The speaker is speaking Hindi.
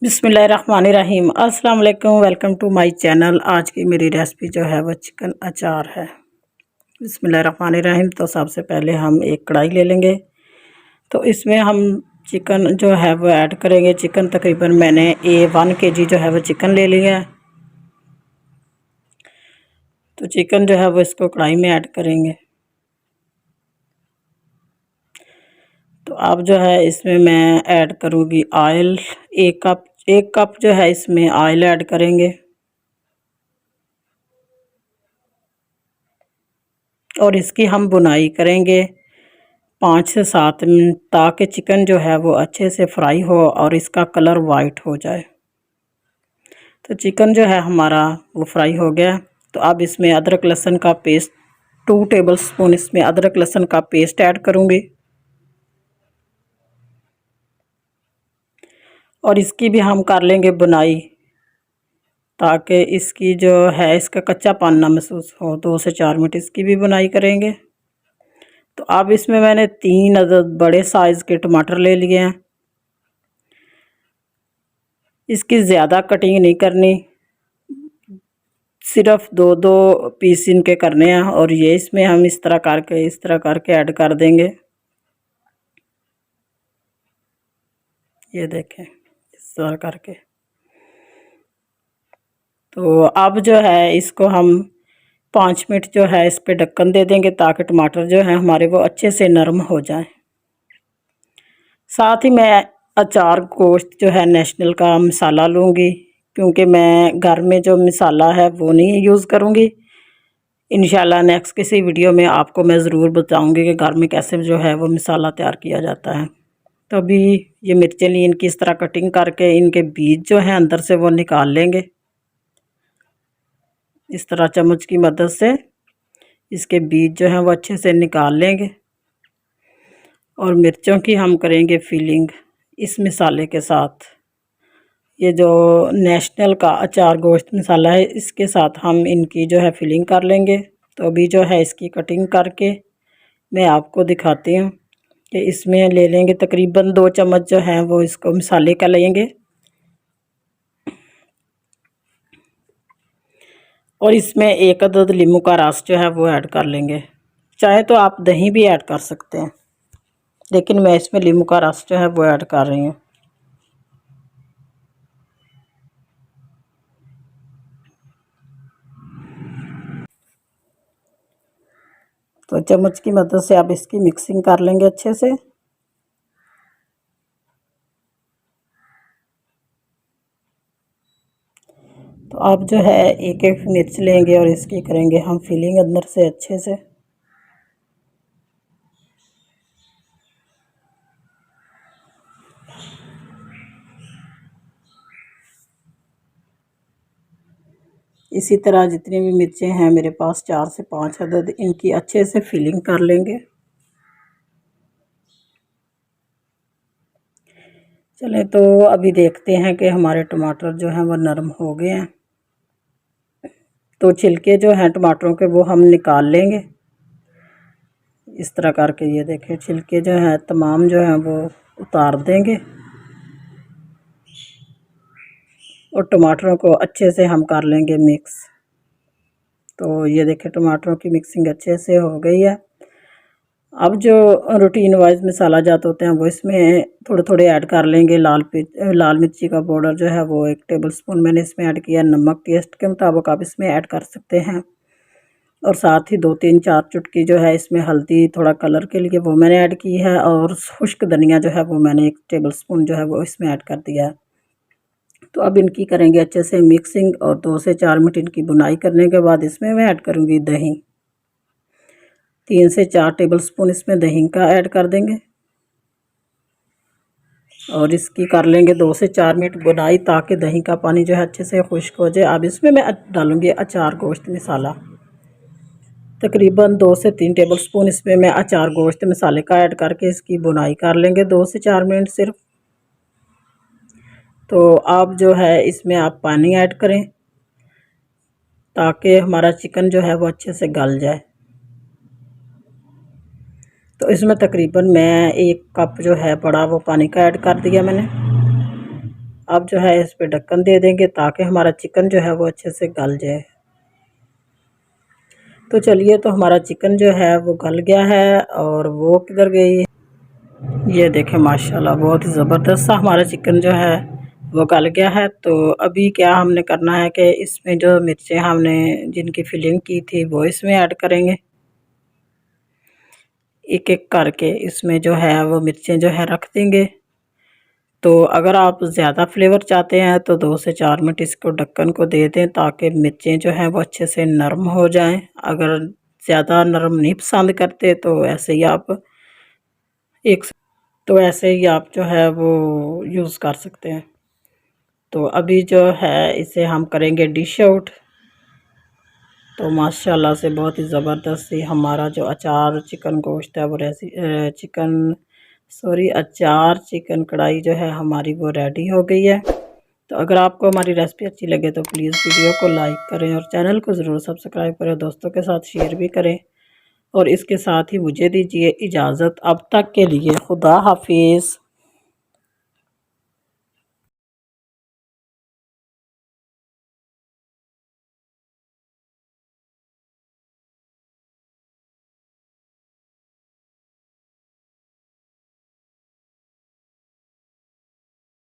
बिस्मिल्लाहिर्रहमानिर्रहीम। अस्सलाम वालेकुम। Welcome to my channel. आज की मेरी रेसिपी जो है वो चिकन अचार है। बिस्मिल्लाहिर्रहमानिर्रहीम। तो सबसे पहले हम एक कढ़ाई ले लेंगे। तो इसमें हम चिकन जो है वो ऐड करेंगे। चिकन तकरीबन मैंने 1 kg जो है वो चिकन ले लिया है। तो चिकन जो है वो इसको कढ़ाई में ऐड करेंगे। तो अब जो है इसमें मैं ऐड करूँगी ऑयल। 1 कप जो है इसमें ऑयल ऐड करेंगे और इसकी हम बुनाई करेंगे 5 से 7 मिनट, ताकि चिकन जो है वो अच्छे से फ्राई हो और इसका कलर वाइट हो जाए। तो चिकन जो है हमारा वो फ्राई हो गया। तो अब इसमें अदरक लहसुन का पेस्ट 2 टेबलस्पून इसमें अदरक लहसुन का पेस्ट ऐड करूँगी और इसकी भी हम कर लेंगे बुनाई, ताकि इसकी जो है इसका कच्चापन ना महसूस हो। 2 से 4 मिनट इसकी भी बुनाई करेंगे। तो अब इसमें मैंने 3 अदद बड़े साइज़ के टमाटर ले लिए हैं। इसकी ज़्यादा कटिंग नहीं करनी, सिर्फ 2-2 पीस इनके करने हैं और ये इसमें हम इस तरह करके ऐड कर देंगे। ये देखें इस तरह करके। तो अब जो है इसको हम 5 मिनट जो है इस पे ढक्कन दे देंगे, ताकि टमाटर जो है हमारे वो अच्छे से नरम हो जाए। साथ ही मैं अचार गोश्त जो है नेशनल का मसाला लूँगी, क्योंकि मैं घर में जो मसाला है वो नहीं यूज़ करूँगी। इंशाल्लाह नेक्स्ट किसी वीडियो में आपको मैं ज़रूर बताऊँगी कि घर में कैसे जो है वो मसाला तैयार किया जाता है। तो अभी ये मिर्चें ली, इनकी इस तरह कटिंग करके इनके बीज जो है अंदर से वो निकाल लेंगे। इस तरह चम्मच की मदद से इसके बीज जो हैं वो अच्छे से निकाल लेंगे और मिर्चों की हम करेंगे फिलिंग इस मसाले के साथ। ये जो नेशनल का अचार गोश्त मसाला है, इसके साथ हम इनकी जो है फिलिंग कर लेंगे। तो अभी जो है इसकी कटिंग करके मैं आपको दिखाती हूँ कि इसमें ले लेंगे तकरीबन 2 चम्मच जो है वो इसको मसाले का लेंगे और इसमें 1 अदद नींबू का रस जो है वो ऐड कर लेंगे। चाहे तो आप दही भी ऐड कर सकते हैं, लेकिन मैं इसमें नींबू का रस जो है वो ऐड कर रही हूँ। तो चम्मच की मदद से आप इसकी मिक्सिंग कर लेंगे अच्छे से। तो आप जो है एक एक मिर्च लेंगे और इसकी करेंगे हम फिलिंग अंदर से अच्छे से। इसी तरह जितनी भी मिर्चें हैं मेरे पास 4 से 5 अदद, इनकी अच्छे से फिलिंग कर लेंगे। चले तो अभी देखते हैं कि हमारे टमाटर जो हैं वो नरम हो गए हैं। तो छिलके जो हैं टमाटरों के वो हम निकाल लेंगे इस तरह करके। ये देखें छिलके जो हैं तमाम जो हैं वो उतार देंगे और टमाटरों को अच्छे से हम कर लेंगे मिक्स। तो ये देखें टमाटरों की मिक्सिंग अच्छे से हो गई है। अब जो रूटीन वाइज मसाला जात होते हैं वो इसमें थोड़े थोड़े ऐड कर लेंगे। लाल मिर्ची का पाउडर जो है वो 1 टेबलस्पून मैंने इसमें ऐड किया। नमक टेस्ट के मुताबिक आप इसमें ऐड कर सकते हैं और साथ ही 2-3-4 चुटकी जो है इसमें हल्दी थोड़ा कलर के लिए वो मैंने ऐड की है और खुश्क धनिया जो है वो मैंने 1 टेबलस्पून जो है वो इसमें ऐड कर दिया है। तो अब इनकी करेंगे अच्छे से मिक्सिंग और 2 से 4 मिनट इनकी बुनाई करने के बाद इसमें मैं ऐड करूँगी दही। 3 से 4 टेबलस्पून इसमें दही का ऐड कर देंगे और इसकी कर लेंगे 2 से 4 मिनट बुनाई, ताकि दही का पानी जो है अच्छे से खुश्क हो जाए। अब इसमें मैं डालूँगी अचार गोश्त मसाला। तकरीबन 2 से 3 टेबलस्पून इसमें मैं अचार गोश्त मसाले का ऐड करके इसकी बुनाई कर लेंगे 2 से 4 मिनट सिर्फ। तो आप जो है इसमें आप पानी ऐड करें, ताकि हमारा चिकन जो है वो अच्छे से गल जाए। तो इसमें तकरीबन मैं 1 कप जो है बड़ा वो पानी का ऐड कर दिया मैंने। अब जो है इस पे ढक्कन दे देंगे ताकि हमारा चिकन जो है वो अच्छे से गल जाए। तो चलिए, तो हमारा चिकन जो है वो गल गया है और वो किधर गई, ये देखें माशाल्लाह बहुत ही ज़बरदस्त सा हमारा चिकन जो है वो गल गया है। तो अभी क्या हमने करना है कि इसमें जो मिर्चें हमने जिनकी फिलिंग की थी वो इसमें ऐड करेंगे। एक एक करके इसमें जो है वो मिर्चें जो है रख देंगे। तो अगर आप ज़्यादा फ्लेवर चाहते हैं तो 2 से 4 मिनट इसको ढक्कन को दे दें ताकि मिर्चें जो हैं वो अच्छे से नरम हो जाएं। अगर ज़्यादा नरम नहीं पसंद करते तो ऐसे ही आप एक तो ऐसे ही आप जो है वो यूज़ कर सकते हैं। तो अभी जो है इसे हम करेंगे डिश आउट। तो माशाल्लाह से बहुत ही ज़बरदस्त सी हमारा जो अचार चिकन गोश्त है वो अचार चिकन कढ़ाई जो है हमारी वो रेडी हो गई है। तो अगर आपको हमारी रेसिपी अच्छी लगे तो प्लीज़ वीडियो को लाइक करें और चैनल को ज़रूर सब्सक्राइब करें, दोस्तों के साथ शेयर भी करें और इसके साथ ही मुझे दीजिए इजाज़त। अब तक के लिए खुदा हाफिज़।